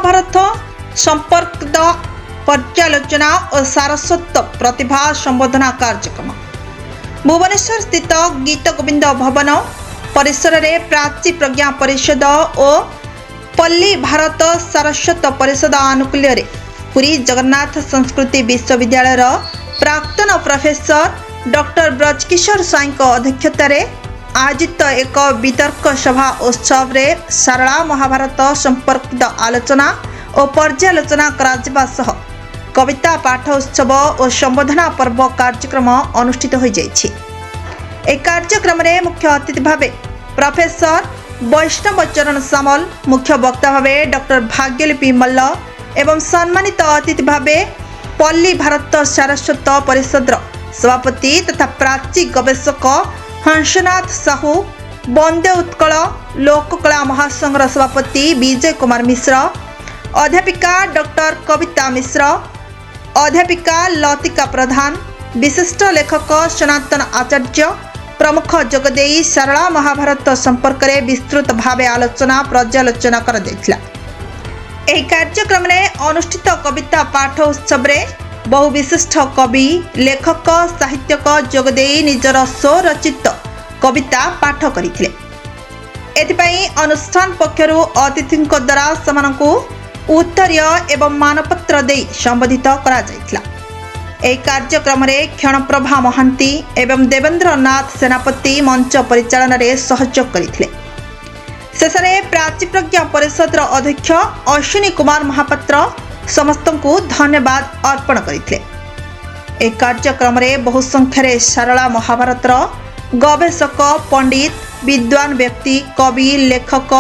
महाभारत संपर्कित पर्यालोचना और सारस्वत प्रतिभा संबोधना कार्यक्रम भुवनेश्वर स्थित गीत गोविंद भवन परिसर में प्राची प्रज्ञा परिषद और पल्ली भारत सारस्वत परिषद आनुकूल्य पुरी जगन्नाथ संस्कृति विश्वविद्यालय प्राक्तन प्रोफेसर डॉक्टर ब्रजकिशोर स्वाई अध्यक्षतार आयोजित एक वितर्क सभा उत्सव रे सारला महाभारत संपर्कित आलोचना और पर्यालोचना करा सह कविता पाठ उत्सव और संबोधना पर्व कार्यक्रम अनुष्ठित हो जाइछि। एक कार्यक्रम रे मुख्य अतिथि भावे प्रोफेसर वैष्णव चरण सामल, मुख्य वक्ता भावे डॉक्टर भाग्यलिपि मल्ल एवं सम्मानित अतिथि भावे पल्ली भारत सारस्वत परिषद सभापति तथा प्राची गवेषक हंसनाथ साहू, वंदे उत्कल लोककला महासंघ सभापति विजय कुमार मिश्र, अध्यापिका डॉक्टर कविता मिश्र, अध्यापिका लतिका प्रधान, विशिष्ट लेखक सनातन आचार्य प्रमुख जोगदेई सारला महाभारत संपर्क में विस्तृत भावे आलोचना पर्यालोचना कर दैथिला। एही कार्यक्रम में अनुष्ठित कविता पाठ उत्सव रे बहु विशिष्ट कवि लेखक साहित्यक जोगदेई निजर स्वरचित कविता पाठ करथिले। एथिपाई अनुष्ठान पक्षरु अतिथिंक द्वारा समानकु उत्तरीय एवं मानपत्र दे संबोधित करा जायथिला। एही कार्यक्रम रे क्षणप्रभा महांती एवं देवेंद्र नाथ सेनापति मंच परिचालन रे सहयोग करथिले। शेषरे प्राची प्रज्ञा परिषद अध्यक्ष अश्विनी कुमार महापात्र समस्त को धन्यवाद अर्पण करथिले। एक कार्यक्रम रे बहु संख्यारे सारला महाभारत गवेषक पंडित विद्वान व्यक्ति कवि लेखक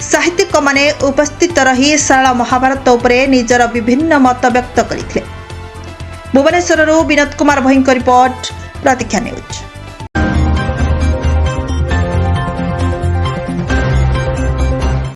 साहित्यिक माने उपस्थित रही सारला महाभारत उपरे निजर विभिन्न मत व्यक्त करथिले। भुवनेश्वर विनोद कुमार भईंक रिपोर्ट प्रतीक्षा न्यूज।